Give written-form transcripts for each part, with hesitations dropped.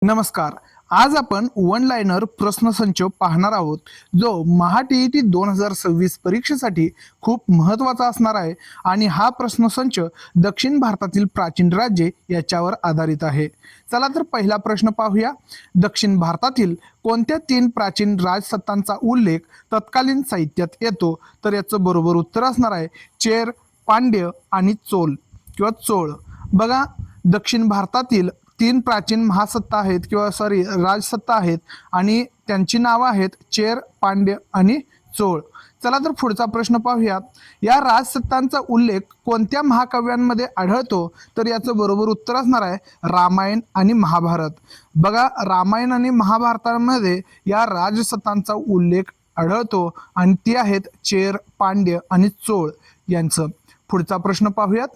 नमस्कार. आज आपण वन लाइनर प्रश्नसंच पाहणार आहोत, जो महा-टी-ई-टी 2026 परीक्षेसाठी खूप महत्त्वाचा असणार आहे आणि हा प्रश्नसंच दक्षिण भारतातील प्राचीन राज्ये याच्यावर आधारित आहे. चला तर पहिला प्रश्न पाहूया. दक्षिण भारतातील कोणत्या 3 प्राचीन राजसत्तांचा उल्लेख तत्कालीन साहित्यात येतो? तर याचं बरोबर उत्तर असणार आहे चेर, पांड्य आणि चोळ. बघा, दक्षिण भारतातील 3 प्राचीन महासत्ता आहेत किंवा राजसत्ता आहेत आणि त्यांची नावं आहेत चेर, पांड्य आणि चोळ. चला तर पुढचा प्रश्न पाहूया. या राजसत्तांचा उल्लेख कोणत्या महाकाव्यांमध्ये आढळतो? तर याचं बरोबर उत्तर असणार आहे रामायण आणि महाभारत. बघा, रामायण आणि महाभारतामध्ये या राजसत्तांचा उल्लेख आढळतो आणि ती आहेत चेर, पांड्य आणि चोळ यांचं. पुढचा प्रश्न पाहूयात.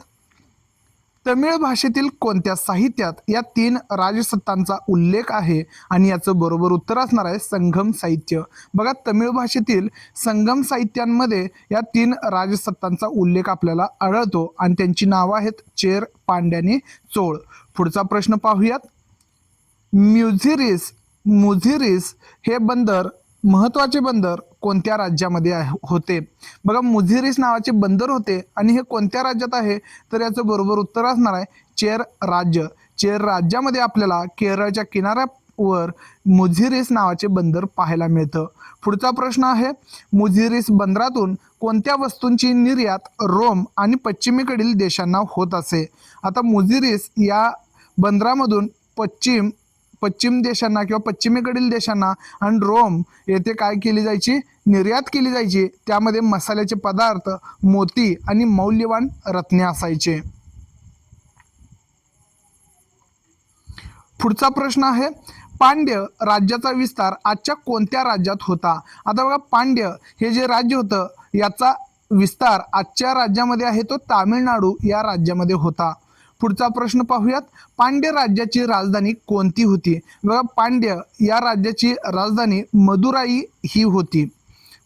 तमिळ भाषेतील कोणत्या साहित्यात या 3 राजसत्तांचा उल्लेख आहे? आणि याचं बरोबर उत्तर असणार आहे संगम साहित्य. बघा, तमिळ भाषेतील संगम साहित्यांमध्ये या 3 राजसत्तांचा उल्लेख आपल्याला आढळतो आणि त्यांची नावं आहेत चेर, पांड्य आणि चोळ. पुढचा प्रश्न पाहूयात. मुझिरीस हे बंदर, महत्वाचे बंदर कोणत्या राज्यामध्ये होते? बघा, मुझिरीस नावाचे बंदर होते आणि हे कोणत्या राज्यात आहे? तर याचं बरोबर उत्तर असणार आहे चेर राज्य. चेर राज्यामध्ये आपल्याला केरळच्या किनाऱ्यावर मुझिरीस नावाचे बंदर पाहायला मिळतं. पुढचा प्रश्न आहे, मुझिरीस बंदरातून कोणत्या वस्तूंची निर्यात रोम आणि पश्चिमेकडील देशांना होत असे? आता मुझिरीस या बंदरामधून पश्चिम देशांना किंवा पश्चिमेकडील देशांना आणि रोम येथे काय केली जायची? निर्यात केली जायची. त्यामध्ये मसाल्याचे पदार्थ, मोती आणि मौल्यवान रत्ने असायचे. पुढचा प्रश्न आहे, पांड्य राज्याचा विस्तार आजच्या कोणत्या राज्यात होता? आता बघा, पांड्य हे जे राज्य होतं याचा विस्तार आजच्या राज्यामध्ये आहे तो तामिळनाडू या राज्यामध्ये होता. पुढचा प्रश्न पाहूयात. पांड्य राज्याची राजधानी कोणती होती? बघा, पांड्य या राज्याची राजधानी मदुराई ही होती.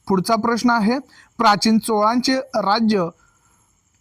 पुढचा प्रश्न आहे, प्राचीन चोळांचे राज्य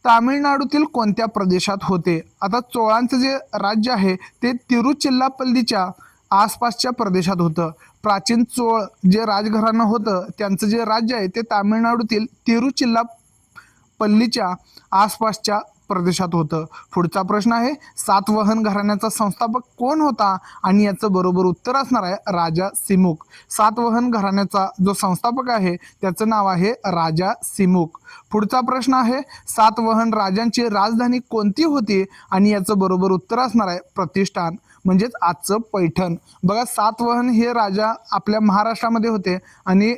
तामिळनाडूतील कोणत्या प्रदेशात होते? आता चोळांचं जे राज्य आहे ते तिरुचिल्लापल्लीच्या आसपासच्या प्रदेशात होतं. प्राचीन चोळ जे राजघराणं होतं त्यांचं जे राज्य आहे ते तामिळनाडूतील तिरुचिल्लापल्लीच्या आसपासच्या प्रदेशात होतं. पुढचा प्रश्न आहे, सातवाहन घराण्याचा संस्थापक कोण होता? आणि याचं बरोबर उत्तर असणार आहे राजा सिमुक. सातवाहन घराण्याचा जो संस्थापक आहे त्याचं नाव आहे राजा सिमुक. पुढचा प्रश्न आहे, सातवाहन राजांची राजधानी कोणती होती? आणि याचं बरोबर उत्तर असणार आहे प्रतिष्ठान, म्हणजेच आजचं पैठण. बघा, सातवाहन हे राजा आपल्या महाराष्ट्रामध्ये होते आणि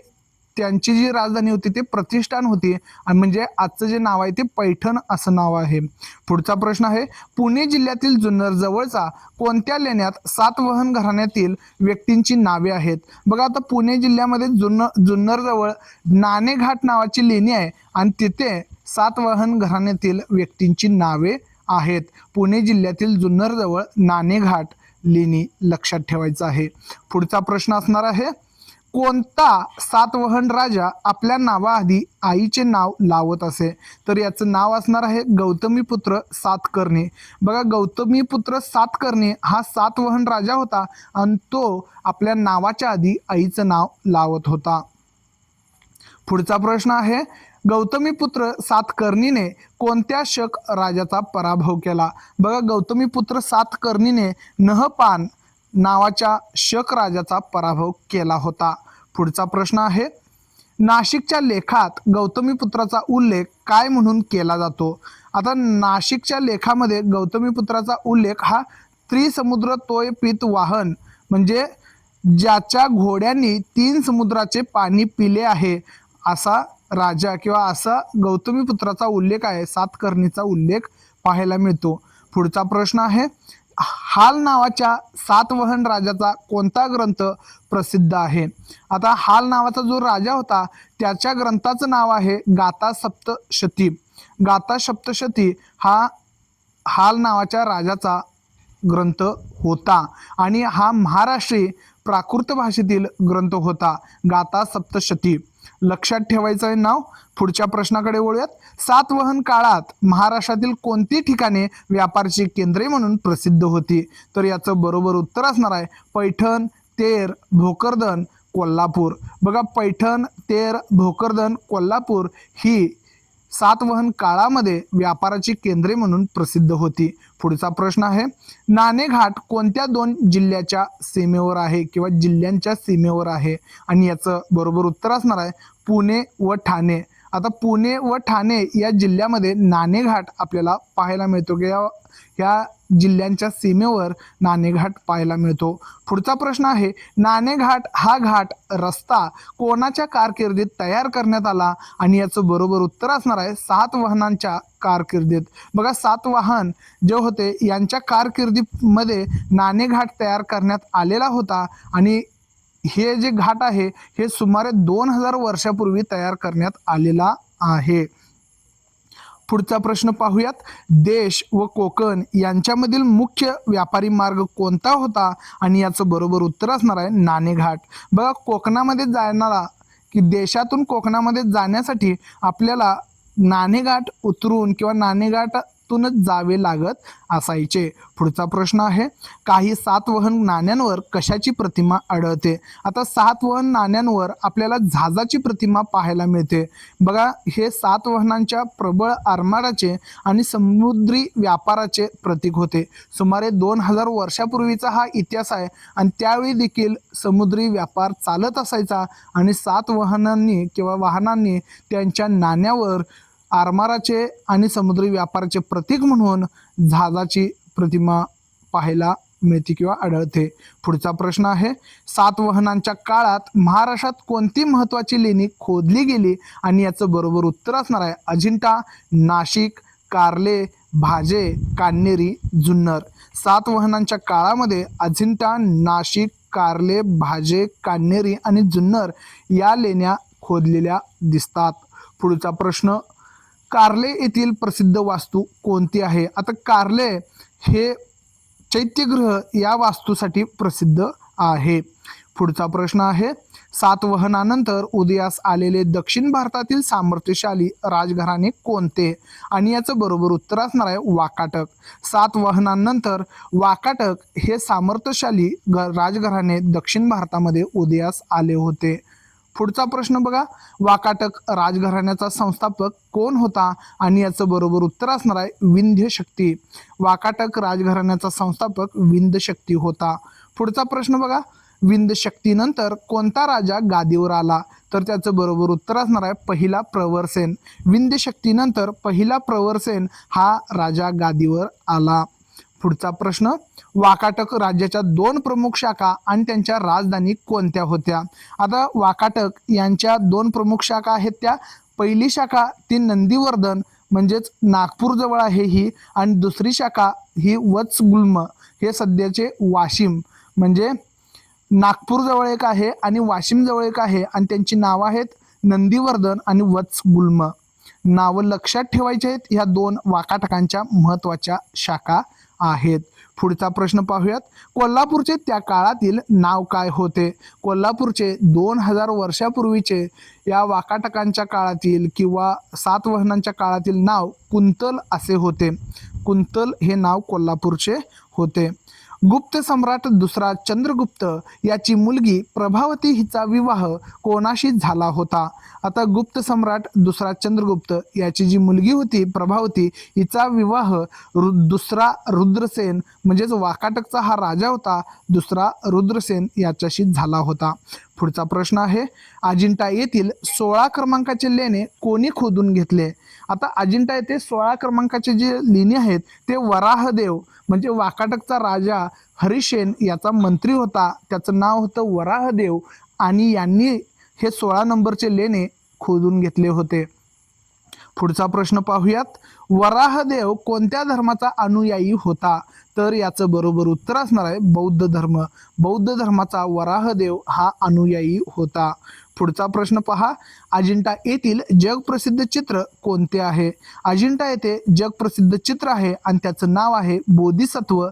त्यांची जी राजधानी होती ते प्रतिष्ठान होती आणि म्हणजे आजचं जे नाव आहे ते पैठण असं नाव आहे. पुढचा प्रश्न आहे, पुणे जिल्ह्यातील जुन्नर जवळचा कोणत्या लेण्यात सातवाहन घराण्यातील व्यक्तींची नावे आहेत? बघा, आता पुणे जिल्ह्यामध्ये जुन्नर जवळ नाणेघाट नावाची लेणी आहे आणि तिथे सातवाहन घराण्यातील व्यक्तींची नावे आहेत. पुणे जिल्ह्यातील जुन्नर जवळ नाणेघाट लेणी लक्षात ठेवायचं आहे. पुढचा प्रश्न असणार आहे, कोणता सातवाहन राजा आपल्या नावाआधी आईचे नाव लावत असे? तर याचं नाव असणार आहे गौतमीपुत्र सातकर्णी. बघा, गौतमीपुत्र सातकर्णी हा सातवाहन राजा होता आणि तो आपल्या नावाच्या आधी आईचं नाव लावत होता. पुढचा प्रश्न आहे, गौतमीपुत्र सातकर्णीने कोणत्या शक राजाचा पराभव केला? बघा, गौतमीपुत्र सातकर्णीने नहपान नावाच्या शक राजाचा पराभव केला होता. पुढचा प्रश्न आहे, नाशिकच्या लेखात गौतमीपुत्राचा उल्लेख काय म्हणून केला जातो? आता नाशिकच्या लेखामध्ये गौतमीपुत्राचा उल्लेख हा त्रिसमुद्र तोय पीत वाहन, म्हणजे ज्याच्या घोड्यांनी 3 समुद्राचे पाणी पिले आहे असा राजा किंवा असा गौतमीपुत्राचा उल्लेख आहे, सातकर्णीचा उल्लेख पाहायला मिळतो. पुढचा प्रश्न आहे, हाल नावाच्या सातवाहन राजाचा कोणता ग्रंथ प्रसिद्ध आहे? आता हाल नावाचा जो राजा होता त्याच्या ग्रंथाचं नाव आहे गाथा सप्तशती. गाथा सप्तशती हा हाल नावाच्या राजाचा ग्रंथ होता आणि हा महाराष्ट्री प्राकृत भाषेतील ग्रंथ होता गाथा सप्तशती. लक्षात ठेवायचं आहे नाव. पुढच्या प्रश्नाकडे वळूयात. सातवाहन काळात महाराष्ट्रातील कोणती ठिकाणे व्यापाराची केंद्रे म्हणून प्रसिद्ध होती? तर याचं बरोबर उत्तर असणार आहे पैठण, तेर, भोकरदन, कोल्हापूर. बघा, पैठण, तेर, भोकरदन, कोल्हापूर ही सातवाहन काळामध्ये व्यापाराची केंद्रे म्हणून प्रसिद्ध होती. पुढचा प्रश्न आहे, नाणेघाट कोणत्या दोन जिल्ह्याच्या सीमेवर आहे किंवा जिल्ह्यांच्या सीमेवर आहे? आणि याचं बरोबर उत्तर असणार आहे पुणे व ठाणे. आता पुणे व ठाणे या जिल्ह्यामध्ये नाणेघाट आपल्याला पाहायला मिळतो की या जिल्ह्यांच्या सीमेवर नाणेघाट पाहायला मिळतो. पुढचा प्रश्न आहे, नाणेघाट हा घाट रस्ता कोणाच्या कारकिर्दीत तयार करण्यात आला? आणि याचं बरोबर उत्तर असणार आहे सातवाहनांच्या कारकिर्दीत. बघा, सातवाहन जे होते यांच्या कारकिर्दीमध्ये नाणेघाट तयार करण्यात आलेला होता आणि हे जे घाट आहे हे सुमारे 2000 वर्षापूर्वी तयार करण्यात आलेला आहे. पुढचा प्रश्न पाहूयात. देश व कोकण यांच्यामधील मुख्य व्यापारी मार्ग कोणता होता? आणि याचं बरोबर उत्तर असणार आहे नाणेघाट. बघा, कोकणामध्ये जाणारा की देशातून कोकणामध्ये जाण्यासाठी आपल्याला नाणेघाट उतरून किंवा नाणेघाटातूनच जावे लागत असायचे. पुढचा प्रश्न आहे, काही सातवाहन नाण्यांवर कशाची प्रतिमा आढळते? आता सातवाहन नाण्यांवर आपल्याला जहाजाची प्रतिमा पाहायला मिळते. बघा, हे सातवाहनांच्या प्रबळ आरमाराचे आणि समुद्री व्यापाराचे प्रतीक होते. सुमारे 2000 वर्षापूर्वीचा हा इतिहास आहे आणि त्यावेळी देखील समुद्री व्यापार चालत असायचा आणि सातवाहनांनी किंवा वाहनांनी त्यांच्या नाण्यावर आरमाराचे आणि समुद्री व्यापाराचे प्रतीक म्हणून जहाजाची प्रतिमा पाहायला मिळते किंवा आढळते. पुढचा प्रश्न आहे, सातवाहनांच्या काळात महाराष्ट्रात कोणती महत्त्वाची लेणी खोदली गेली? आणि याचं बरोबर उत्तर असणार आहे अजिंठा, नाशिक, कार्ले, भाजे, कान्हेरी, जुन्नर. सातवाहनांच्या काळामध्ये अजिंठा, नाशिक, कार्ले, भाजे, कान्हेरी आणि जुन्नर या लेण्या खोदलेल्या दिसतात. पुढचा प्रश्न, कार्ले येथील प्रसिद्ध वास्तू कोणती आहे? आता कार्ले हे चैत्यगृह या वास्तूसाठी प्रसिद्ध आहे. पुढचा प्रश्न आहे, सातवाहनानंतर उदयास आलेले दक्षिण भारतातील सामर्थ्यशाली राजघराणे कोणते? आणि याचं बरोबर उत्तर असणार आहे वाकाटक. सातवाहनानंतर वाकाटक हे सामर्थ्यशाली राजघराणे दक्षिण भारतामध्ये उदयास आले होते. पुढचा प्रश्न बघा, वाकाटक राजघराण्याचा संस्थापक कोण होता? आणि याचं बरोबर उत्तर असणार आहे विंध्य शक्ती. वाकाटक राजघराण्याचा संस्थापक विंध्य शक्ती होता. पुढचा प्रश्न बघा, विंध्य शक्तीनंतर कोणता राजा गादीवर आला? तर त्याचं बरोबर उत्तर असणार आहे पहिला प्रवरसेन. विंध्य शक्तीनंतर पहिला प्रवरसेन हा राजा गादीवर आला. पुढचा प्रश्न, वाकाटक राज्याच्या 2 प्रमुख शाखा आणि त्यांच्या राजधानी कोणत्या होत्या? आता वाकाटक यांच्या 2 प्रमुख शाखा आहेत. त्या पहिली शाखा ती नंदीवर्धन म्हणजेच नागपूर जवळ आहे ही, आणि दुसरी शाखा ही वत्सगुल्म हे सध्याचे वाशिम म्हणजे नागपूर जवळ एक आहे आणि वाशिम जवळ एक आहे आणि त्यांची नावं आहेत नंदीवर्धन आणि वत्सगुल्म. नावं लक्षात ठेवायची आहेत. ह्या 2 वाकाटकांच्या महत्त्वाच्या शाखा आहेत. पुढचा प्रश्न पाहूयात, कोल्हापूरचे त्या काळातील नाव काय होते? कोल्हापूरचे 2000 वर्षापूर्वीचे या वाकाटकांच्या काळातील किंवा सातवाहनांच्या काळातील नाव कुंतल असे होते. कुंतल हे नाव कोल्हापूरचे होते. गुप्त सम्राट दुसरा चंद्रगुप्त याची मुलगी प्रभावती हिचा विवाह कोणाशी झाला होता? आता गुप्त सम्राट दुसरा चंद्रगुप्त याची जी मुलगी होती प्रभावती हिचा विवाह दुसरा रुद्रसेन म्हणजेच वाकाटकचा हा राजा होता दुसरा रुद्रसेन याच्याशी झाला होता. पुढचा प्रश्न आहे, अजिंठा येथील 16 क्रमांकाचे लेणे कोणी खोदून घेतले? आता अजिंठा येथे 16 क्रमांकाचे जे लेणे आहेत ते वराहदेव म्हणजे वाकाटकचा राजा हरिसेन याचा मंत्री होता. त्याचं नाव होतं वराहदेव आणि यांनी हे 16 नंबरचे लेणे खोदून घेतले होते. पुढचा प्रश्न पाहूयात, वराहदेव कोणत्या धर्माचा अनुयायी होता? तर याचं बरोबर उत्तर असणार आहे बौद्ध धर्म. बौद्ध धर्माचा वराहदेव हा अनुयायी होता. पुढचा प्रश्न पहा, अजिंठा येथील जगप्रसिद्ध चित्र कोणते आहे? अजिंठा येथे जगप्रसिद्ध चित्र आहे आणि त्याचं नाव आहे बोधिसत्व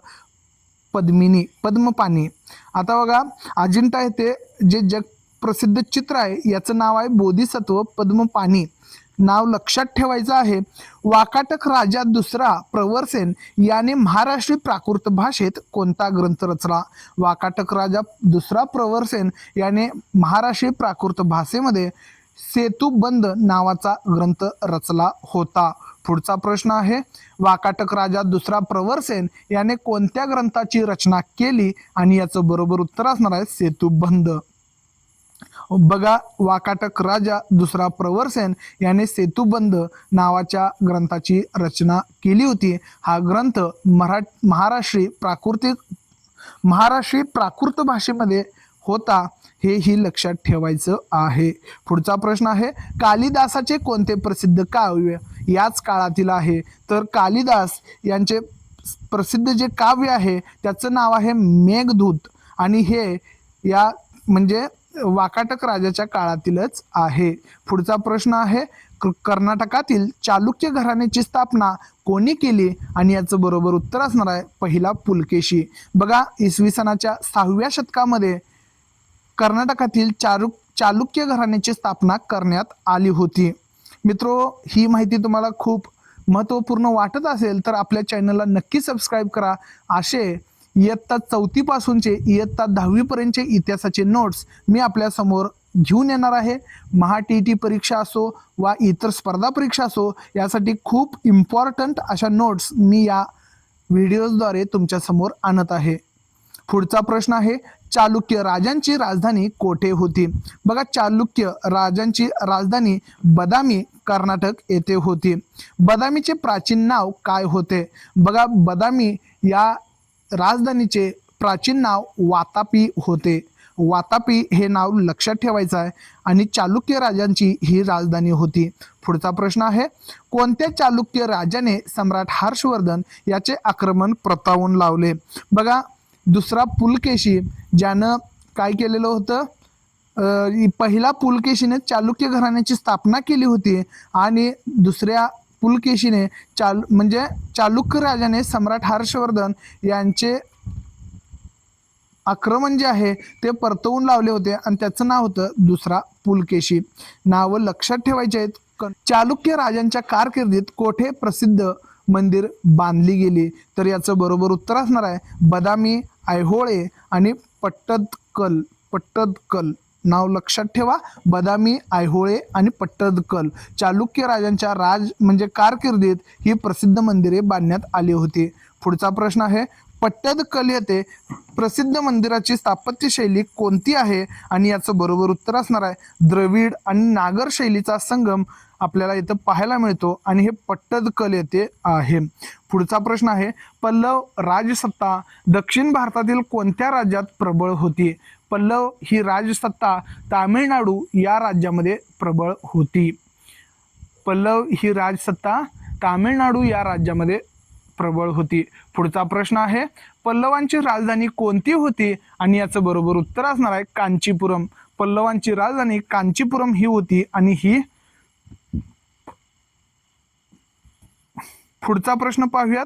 पद्मपानी. आता बघा, अजिंठा येथे जे प्रसिद्ध चित्र आहे याचं नाव आहे बोधिसत्व पद्मपाणी. नाव लक्षात ठेवायचं आहे. वाकाटक राजा दुसरा प्रवरसेन याने महाराष्ट्री प्राकृत भाषेत कोणता ग्रंथ रचला? वाकाटक राजा दुसरा प्रवरसेन याने महाराष्ट्री प्राकृत भाषेमध्ये सेतुबंध नावाचा ग्रंथ रचला होता. पुढचा प्रश्न आहे, वाकाटक राजा दुसरा प्रवरसेन याने कोणत्या ग्रंथाची रचना केली? आणि याचं बरोबर उत्तर असणार आहे सेतुबंध. बघा, वाकाटक राजा दुसरा प्रवरसेन याने सेतुबंध नावाच्या ग्रंथाची रचना केली होती. हा ग्रंथ महाराष्ट्री प्राकृत भाषेमध्ये होता, हेही लक्षात ठेवायचं आहे. पुढचा प्रश्न आहे, कालिदासाचे कोणते प्रसिद्ध काव्य याच काळातील आहे? तर कालिदास यांचे प्रसिद्ध जे काव्य आहे त्याचं नाव आहे मेघदूत आणि हे या म्हणजे वाकाटक राजाच्या काळातीलच आहे. पुढचा प्रश्न आहे, कर्नाटकातील चालुक्य घराण्याची स्थापना कोणी केली? आणि याचं बरोबर उत्तर असणार आहे पहिला पुलकेशी. बघा, इसवी सनाच्या 6व्या शतकामध्ये कर्नाटकातील चालुक्य घराण्याची स्थापना करण्यात आली होती. मित्रो, ही माहिती तुम्हाला खूप महत्त्वपूर्ण वाटत असेल तर आपल्या चॅनलला नक्की सबस्क्राईब करा. असे इयत्ता 4थी पासूनचे इयत्ता 10वी पर्यंतचे इतिहासाचे नोट्स मी आपल्या समोर घेऊन येणार आहे. महा TET परीक्षा असो वा इतर स्पर्धा परीक्षा असो, यासाठी खूप इम्पॉर्टंट अशा नोट्स मी या व्हिडिओजद्वारे तुमच्या समोर आणत आहे. पुढचा प्रश्न आहे, चालुक्य राजांची राजधानी कोठे होती? बघा, चालुक्य राजांची राजधानी बदामी कर्नाटक येथे होती. बदामीचे प्राचीन नाव काय होते? बघा, बदामी या राजधानीचे प्राचीन नाव वातापी होते. वातापी हे नाव लक्षात ठेवायचं आहे आणि चालुक्य राजांची ही राजधानी होती. पुढचा प्रश्न आहे, कोणत्या चालुक्य राजाने सम्राट हर्षवर्धन याचे आक्रमण प्रतावून लावले? बघा, दुसरा पुलकेशी ज्यानं काय केलेलं होतं, पहिला पुलकेशीने चालुक्य घराण्याची स्थापना केली होती आणि दुसऱ्या पुलकेशीने चालुक्य राजाने सम्राट हर्षवर्धन यांचे आक्रमण जे आहे ते परतवून लावले होते आणि त्याचं नाव होतं दुसरा पुलकेशी. नावं लक्षात ठेवायचे आहेत. चालुक्य राजांच्या कारकिर्दीत कोठे प्रसिद्ध मंदिर बांधली गेली? तर याचं बरोबर उत्तर असणार आहे बदामी, ऐहोळे आणि पट्टदकल. नाव लक्षात ठेवा, बदामी, ऐहोळे आणि पट्टदकल. चालुक्य राजांच्या कारकिर्दीत ही प्रसिद्ध मंदिरे बांधण्यात आली होती. पुढचा प्रश्न आहे, पट्टदकल येथे प्रसिद्ध मंदिराची स्थापत्य शैली कोणती आहे? आणि याचं बरोबर उत्तर असणार आहे द्रविड आणि नागर शैलीचा संगम आपल्याला इथं पाहायला मिळतो आणि हे पट्टदकल येथे आहे. पुढचा प्रश्न आहे, पल्लव राजसत्ता दक्षिण भारतातील कोणत्या राज्यात प्रबळ होती? पल्लव ही राजसत्ता तामिळनाडू या राज्यामध्ये प्रबळ होती. पल्लव ही राजसत्ता तामिळनाडू या राज्यामध्ये प्रबळ होती. पुढचा प्रश्न आहे, पल्लवांची राजधानी कोणती होती? आणि याचं बरोबर उत्तर असणार आहे कांचीपुरम. पल्लवांची राजधानी कांचीपुरम ही होती आणि ही. पुढचा प्रश्न पाहूयात,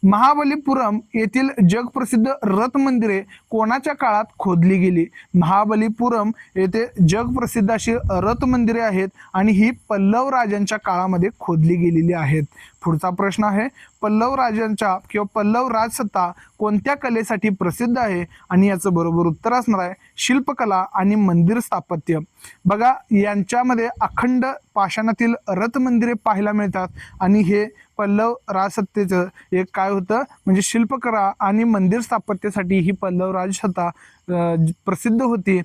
महाबलीपुरम येथील जगप्रसिद्ध रथ मंदिरे कोणाच्या काळात खोदली गेली? महाबलीपुरम येथे जगप्रसिद्ध अशी रथ मंदिरे आहेत आणि ही पल्लव राजांच्या काळामध्ये खोदली गेलेली आहेत. पुढचा प्रश्न आहे, पल्लव राजांच्या किंवा पल्लव राजसत्ता कोणत्या कलेसाठी प्रसिद्ध आहे? आणि याचं बरोबर उत्तर असणार आहे शिल्पकला आणि मंदिर स्थापत्य. बघा, यांच्यामध्ये अखंड पाषाणातील रथ मंदिरे पाहायला मिळतात आणि हे पल्लव राजसत्तेचं एक काय होतं म्हणजे शिल्पकला आणि मंदिर स्थापत्यासाठी ही पल्लव राजसत्ता प्रसिद्ध होती.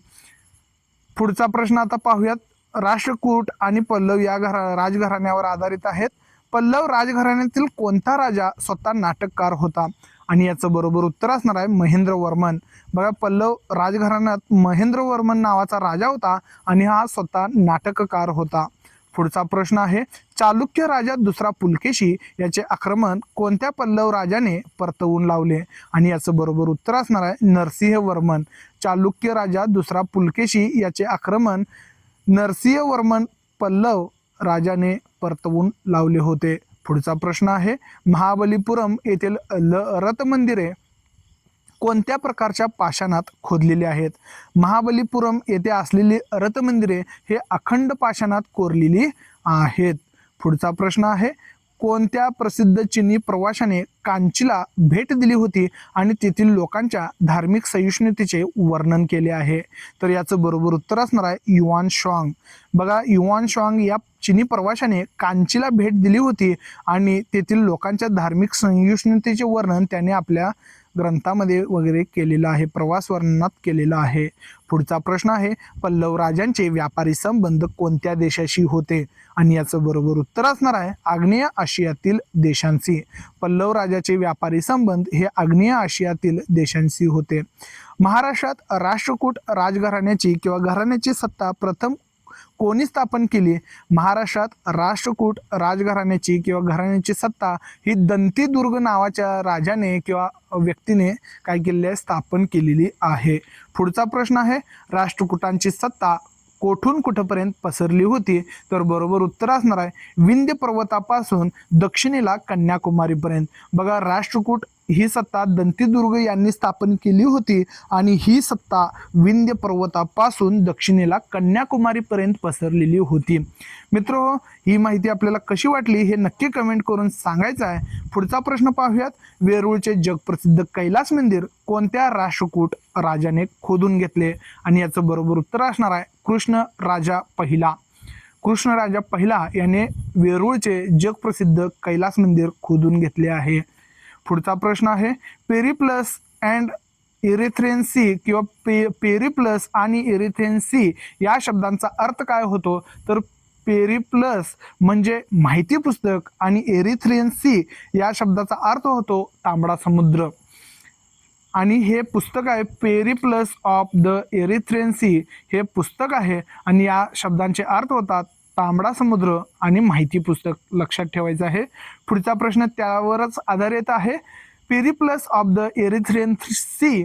पुढचा प्रश्न आता पाहूयात, राष्ट्रकूट आणि पल्लव या राजघराण्यावर आधारित आहेत. पल्लव राजघराण्यातील कोणता राजा स्वतः नाटककार होता? आणि याचं बरोबर उत्तर असणार आहे महेंद्रवर्मन. बघा, पल्लव राजघराण्यात महेंद्रवर्मन नावाचा राजा होता आणि हा स्वतः नाटककार होता. पुढचा प्रश्न आहे, चालुक्य राजा दुसरा पुलकेशी याचे आक्रमण कोणत्या पल्लव राजाने परतवून लावले? आणि याचं बरोबर उत्तर असणार आहे नरसिंहवर्मन. चालुक्य राजा दुसरा पुलकेशी याचे आक्रमण नरसिंहवर्मन पल्लव राजाने परतवून लावले होते. पुढचा प्रश्न आहे, महाबलीपुरम येथील रथ मंदिरे कोणत्या प्रकारच्या पाषाणात खोदलेले आहेत? महाबलीपुरम येथे असलेली रथमंदिरे हे अखंड पाषाणात कोरलेली आहेत. पुढचा प्रश्न आहे, कोणत्या प्रसिद्ध चीनी प्रवाशाने कांचीला भेट दिली होती आणि तेथील लोकांच्या धार्मिक सहिष्णुतेचे वर्णन केले आहे? तर याचं बरोबर उत्तर असणार आहे युआन शांग. बघा, युआन शांग या चीनी प्रवाशाने कांचीला भेट दिली होती आणि तेथील लोकांच्या धार्मिक सहिष्णुतेचे वर्णन त्याने आपल्या ग्रंथामध्ये वगैरे केलेलं आहे, प्रवास वर्णनात केलेलं आहे. पुढचा प्रश्न आहे, पल्लव राजांचे व्यापारी संबंध कोणत्या देशाशी होते? आणि याचं बरोबर उत्तर असणार आहे आग्नेय आशियातील देशांशी. पल्लव राजाचे व्यापारी संबंध हे आग्नेय आशियातील देशांशी होते. महाराष्ट्रात राष्ट्रकूट राजघराण्याची किंवा घराण्याची सत्ता प्रथम कोणी स्थापन केली? महाराष्ट्रात राष्ट्रकूट राजघराण्याची किंवा घराण्याची सत्ता ही दंतीदुर्ग नावाच्या राजाने किंवा व्यक्तीने काय केलेली आहे? स्थापन केलेली आहे. पुढचा प्रश्न आहे, राष्ट्रकूटांची सत्ता कोठून कुठपर्यंत पसरली होती? तर बरोबर उत्तर असणार आहे विंध्य पर्वतापासून दक्षिणेला कन्याकुमारीपर्यंत. बघा, राष्ट्रकूट ही सत्ता दंतीदुर्ग यांनी स्थापन केली होती आणि ही सत्ता विंध्य पर्वतापासून दक्षिणेला कन्याकुमारीपर्यंत पसरलेली होती. मित्रो, ही माहिती आपल्याला कशी वाटली हे नक्की कमेंट करून सांगायचं आहे. पुढचा प्रश्न पाहूयात, वेरूळचे जगप्रसिद्ध कैलास मंदिर कोणत्या राष्ट्रकूट राजाने खोदून घेतले? आणि याचं बरोबर उत्तर असणार आहे कृष्ण राजा पहिला. कृष्ण राजा पहिला याने वेरूळचे जगप्रसिद्ध कैलास मंदिर खोदून घेतले आहे. पुढचा प्रश्न आहे, पेरिप्लस अँड इरिथ्रियन सी किंवा पेरिप्लस आणि इरिथ्रियन सी या शब्दांचा अर्थ काय होतो? तर पेरिप्लस म्हणजे माहिती पुस्तक आणि एरिथ्रियन सी या शब्दाचा अर्थ होतो तांबडा समुद्र. आणि हे पुस्तक आहे Periplus of the Erythraean Sea हे पुस्तक आहे आणि या शब्दांचे अर्थ होतात तांबडा समुद्र आणि माहिती पुस्तक. लक्षात ठेवायचं आहे. पुढचा प्रश्न त्यावरच आधारित आहे. Periplus of the Erythraean Sea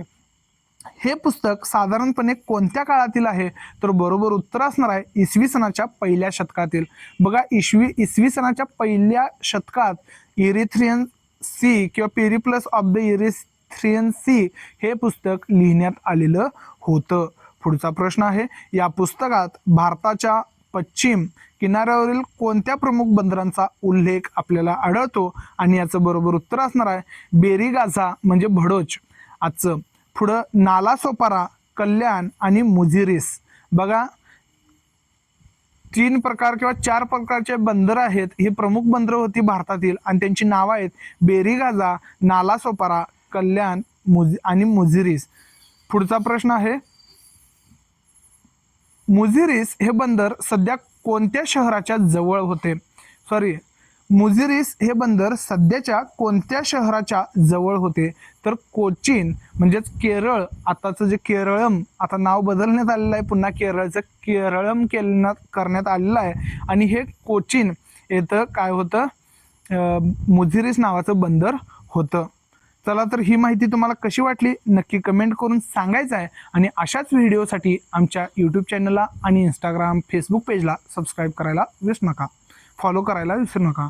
हे पुस्तक साधारणपणे कोणत्या काळातील आहे? तर बरोबर उत्तर असणार आहे इसवी सनाच्या पहिल्या शतकातील. बघा, इसवी सनाच्या पहिल्या शतकात एरिथ्रियन सी किंवा Periplus of the Erythraean Sea हे पुस्तक लिहिण्यात आलेलं होतं. पुढचा प्रश्न आहे, या पुस्तकात भारताच्या पश्चिम किनाऱ्यावरील कोणत्या प्रमुख बंदरांचा उल्लेख आपल्याला आढळतो? आणि याचं बरोबर उत्तर असणार आहे बेरीगाझा म्हणजे भडोच. आजचं पुढं नालासोपारा, कल्याण आणि मुझिरीस. बघा, 3 प्रकार किंवा 4 प्रकारचे बंदर आहेत. ही प्रमुख बंदरं होती भारतातील आणि त्यांची नावं आहेत बेरीगाझा, नालासोपारा, कल्याण आणि मुझिरीस. पुढचा प्रश्न आहे, मुझिरीस हे बंदर सध्या कोणत्या शहराच्या जवळ होते? मुझिरीस हे बंदर सध्याच्या कोणत्या शहराच्या जवळ होते? तर कोचीन म्हणजेच केरळ, आताचं जे केरळम, आता नाव बदलण्यात आलेलं आहे, पुन्हा केरळचं केरळम करण्यात आलेलं आहे आणि हे कोचीन येथं काय होतं? मुझिरीस नावाचं बंदर होतं. चला, तर ही माहिती तुम्हाला कशी वाटली नक्की कमेंट करून सांगायचं आहे. आणि अशाच व्हिडिओसाठी आमच्या यूट्यूब चॅनलला आणि इंस्टाग्राम फेसबुक पेजला सबस्क्राईब करायला विसरू नका, फॉलो करायला विसरू नका.